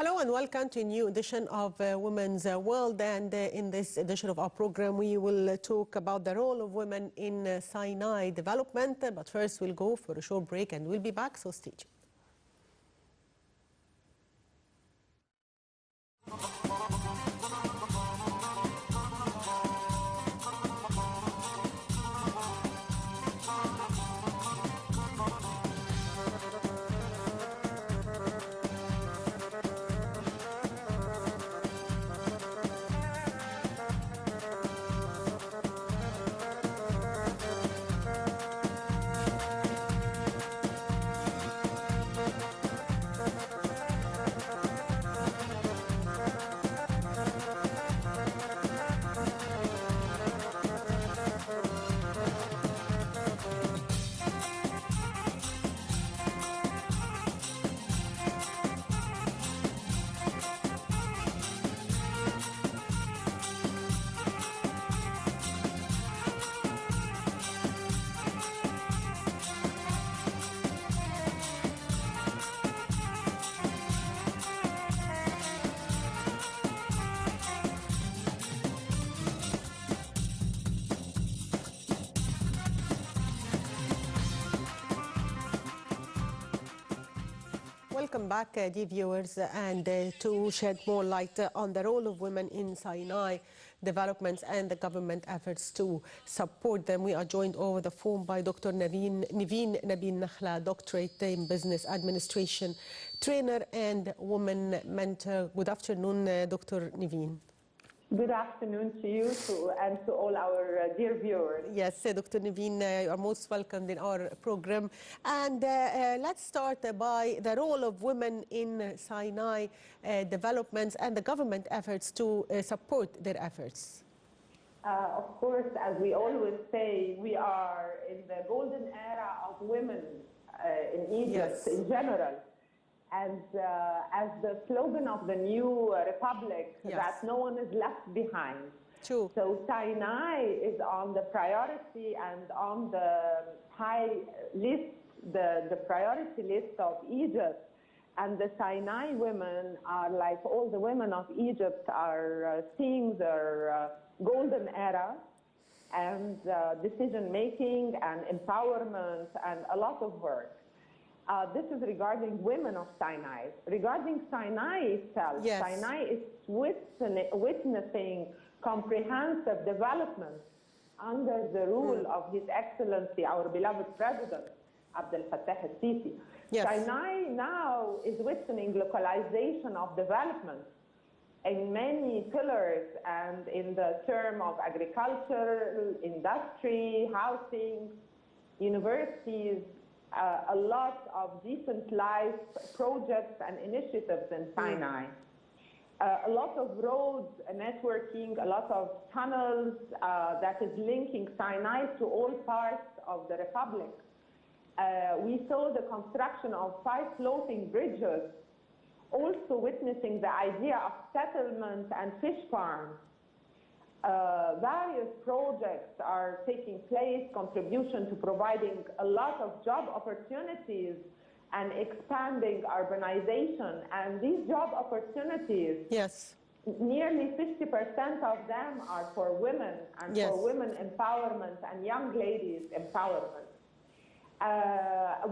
Hello and welcome to a new edition of Women's World. And in this edition of our program, we will talk about the role of women in Sinai development. But first, we'll go for a short break and we'll be back, so stay tuned. Welcome back, dear viewers, and to shed more light on the role of women in Sinai developments and the government efforts to support them. We are joined over the phone by Dr. Naveen Nabil Nakhla, doctorate in business administration, trainer and woman mentor. Good afternoon, Dr. Naveen. Good afternoon to you and to all our dear viewers. Yes, Dr. Naveen, you are most welcomed in our program. And let's start by the role of women in Sinai developments and the government efforts to support their efforts. Of course, as we always say, we are in the golden era of women in Egypt in general. And as the slogan of the new republic, that no one is left behind. True. So Sinai is on the priority and on the high list, the priority list of Egypt. And the Sinai women are like all the women of Egypt are seeing their golden era and decision making and empowerment and a lot of work. This is regarding women of Sinai. Regarding Sinai itself, Sinai is witnessing comprehensive development under the rule of His Excellency, our beloved President, Abdel Fattah al-Sisi. Sinai now is witnessing localization of development in many pillars and in the term of agriculture, industry, housing, universities, a lot of decent life projects and initiatives in Sinai. A lot of roads, networking, a lot of tunnels that is linking Sinai to all parts of the Republic. We saw the construction of 5 floating bridges, also witnessing the idea of settlement and fish farms. Various projects are taking place, contribution to providing a lot of job opportunities and expanding urbanization. And these job opportunities, nearly 50% of them are for women and for women empowerment and young ladies empowerment.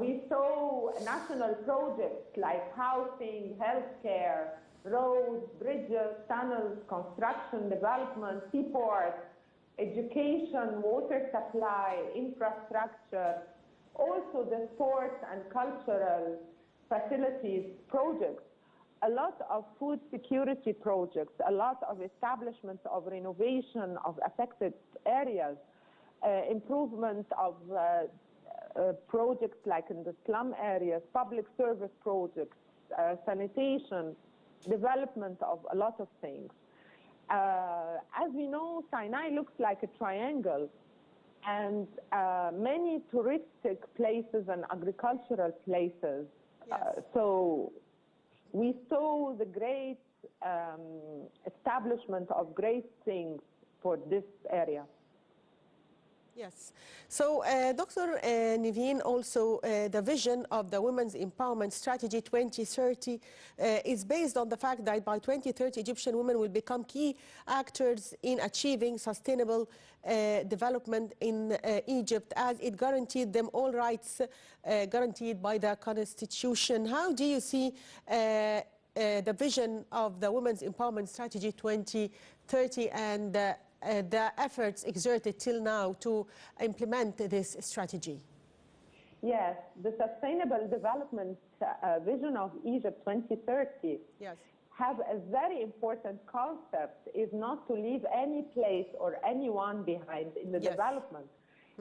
We saw national projects like housing, healthcare, roads, bridges, tunnels, construction, development, seaports, education, water supply, infrastructure, also the sports and cultural facilities projects, a lot of food security projects, a lot of establishment of renovation of affected areas, improvement of projects like in the slum areas, public service projects, sanitation, development of a lot of things. As we know, Sinai looks like a triangle, and many touristic places and agricultural places. So we saw the great establishment of great things for this area. Yes. So, Dr. Niveen, also the vision of the Women's Empowerment Strategy 2030 is based on the fact that by 2030, Egyptian women will become key actors in achieving sustainable development in Egypt, as it guaranteed them all rights guaranteed by the Constitution. How do you see the vision of the Women's Empowerment Strategy 2030 and the efforts exerted till now to implement this strategy? Yes, the Sustainable Development Vision of Egypt 2030 Yes. have a very important concept, is not to leave any place or anyone behind in the Yes. development.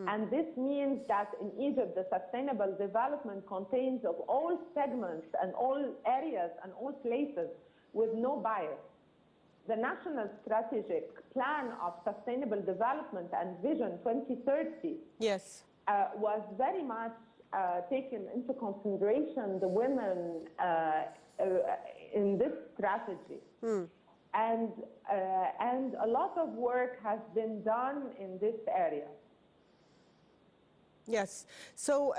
And this means that in Egypt, the sustainable development contains of all segments and all areas and all places with no bias. The National Strategic Plan of Sustainable Development and Vision 2030 Yes. was very much taken into consideration the women in this strategy. And a lot of work has been done in this area. Yes. So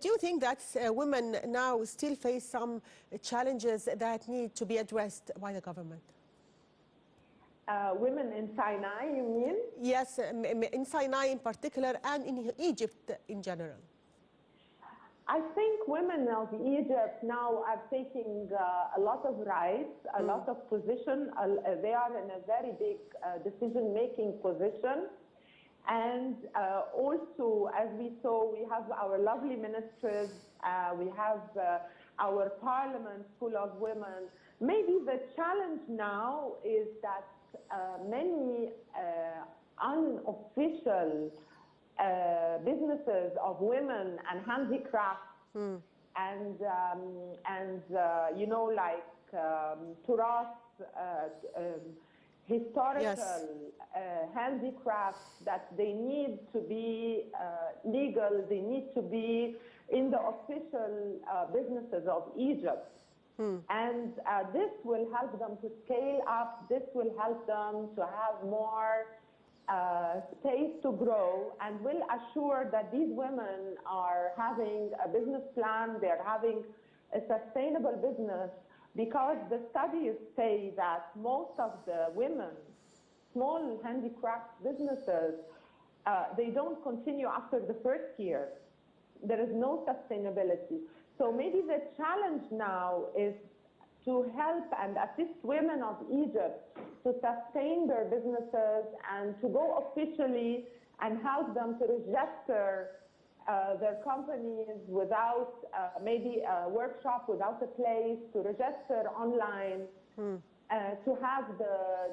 do you think that women now still face some challenges that need to be addressed by the government? Women in Sinai, you mean? Yes, in Sinai in particular and in Egypt in general. I think women of Egypt now are taking a lot of rights, a lot of position. They are in a very big decision-making position. And also, as we saw, we have our lovely ministers, we have our parliament full of women. Maybe the challenge now is that many unofficial businesses of women and handicrafts and you know, like Turas, historical Yes. handicrafts, that they need to be legal, they need to be in the official businesses of Egypt. And this will help them to scale up, this will help them to have more space to grow, and will assure that these women are having a business plan, they're having a sustainable business, because the studies say that most of the women, small handicraft businesses, they don't continue after the first year. There is no sustainability. So maybe the challenge now is to help and assist women of Egypt to sustain their businesses and to go officially and help them to register their companies without maybe a workshop, without a place, to register online, to have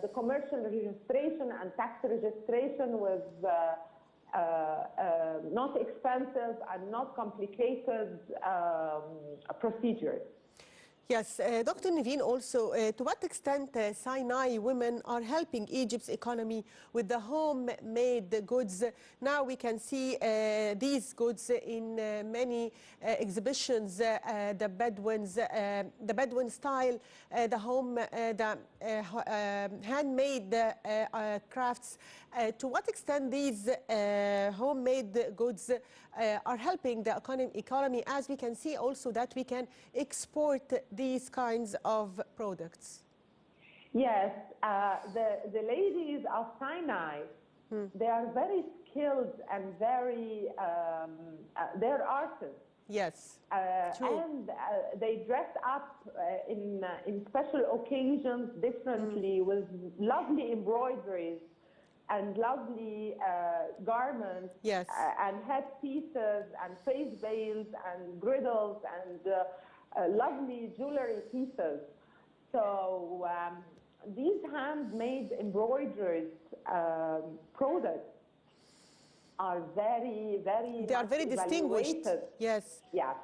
the commercial registration and tax registration with not expensive and not complicated procedures. Yes, Dr. Niveen, also, to what extent Sinai women are helping Egypt's economy with the homemade goods? Now we can see these goods in many exhibitions, the Bedouin style, the handmade crafts. To what extent these homemade goods are helping the economy, as we can see also that we can export these kinds of products? Yes, the ladies of Sinai, they are very skilled and very, they're artists. Yes, and they dress up in special occasions differently with lovely embroideries and lovely garments, yes, and headpieces and face veils and griddles and lovely jewelry pieces. So these handmade embroidered products are very, very they are very distinguished. Yes. Yes.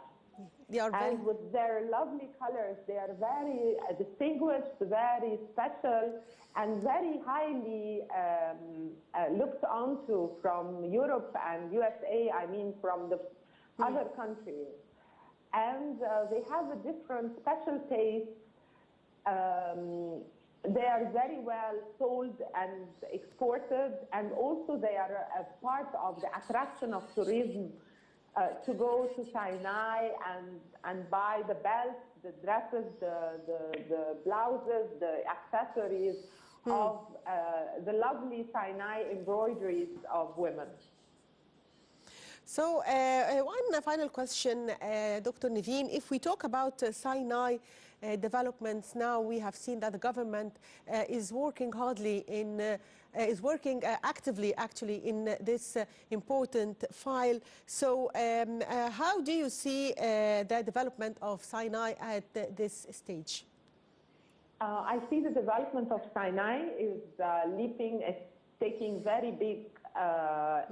They are very... And with their lovely colors, they are very distinguished, very special, and very highly looked onto from Europe and USA, I mean from the other countries. And they have a different special taste they are very well sold and exported, and also they are a part of the attraction of tourism to go to Sinai and buy the belts, the dresses, the blouses, the accessories of the lovely Sinai embroideries of women. So one final question, Dr. Naveen. If we talk about Sinai developments now, we have seen that the government is working hardly in, is working actively actually in this important file. So how do you see the development of Sinai at this stage? I see the development of Sinai is leaping, it's taking very big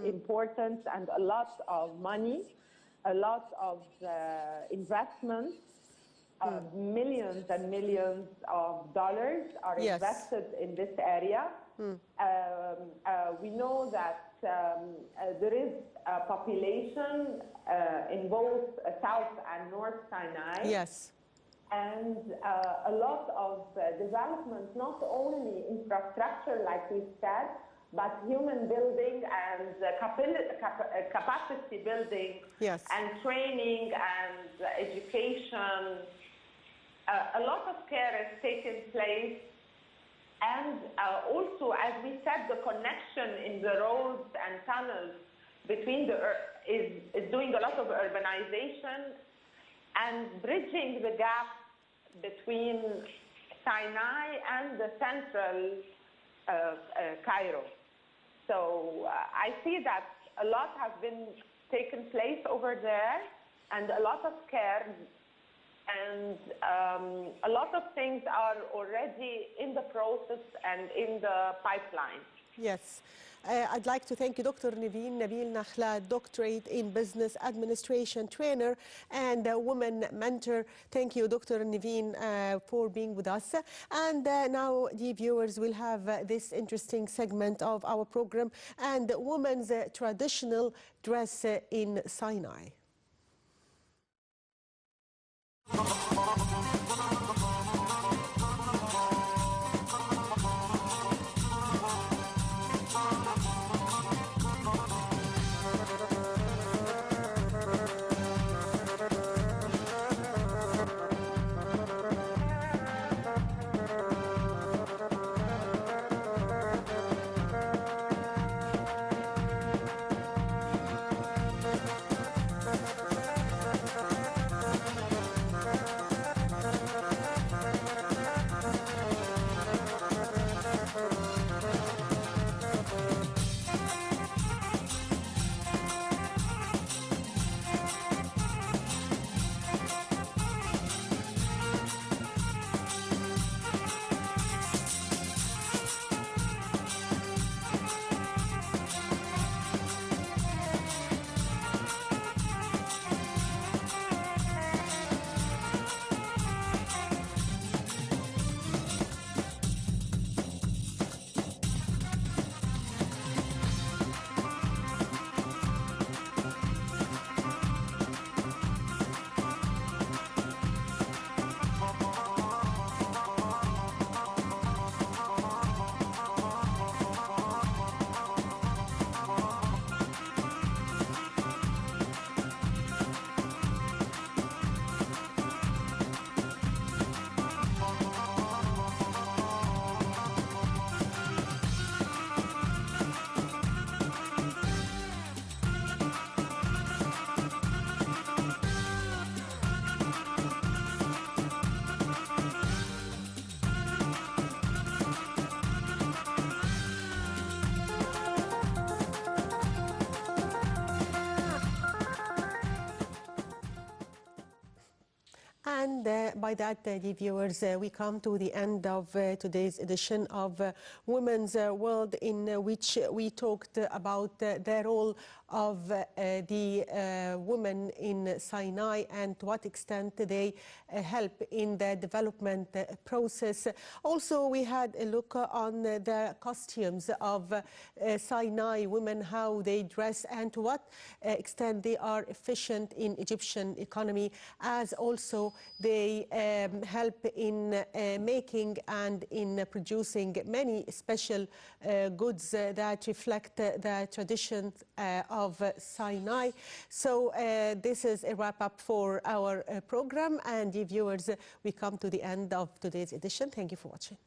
importance and a lot of money, a lot of investments. Millions and millions of dollars are invested in this area. We know that there is a population in both South and North Sinai. Yes. And a lot of development, not only infrastructure, like we said, but human building and capacity building, and training and education. A lot of care has taken place, and also, as we said, the connection in the roads and tunnels between is doing a lot of urbanization and bridging the gap between Sinai and the central Cairo. So I see that a lot has been taken place over there, and a lot of care, and a lot of things are already in the process and in the pipeline. Yes. I'd like to thank you, Dr. Naveen Nabil Nakhla, doctorate in business administration trainer and a woman mentor. Thank you, Dr. Naveen, for being with us. And now, dear viewers, we'll have this interesting segment of our program and women's traditional dress in Sinai. And by that, dear viewers, we come to the end of today's edition of Women's World, in which we talked about the role of the women in Sinai and to what extent they help in the development process. Also, we had a look on the costumes of Sinai women, how they dress and to what extent they are efficient in Egyptian economy, as also They help in making and in producing many special goods that reflect the traditions of Sinai. So this is a wrap-up for our program, and dear viewers, we come to the end of today's edition. Thank you for watching.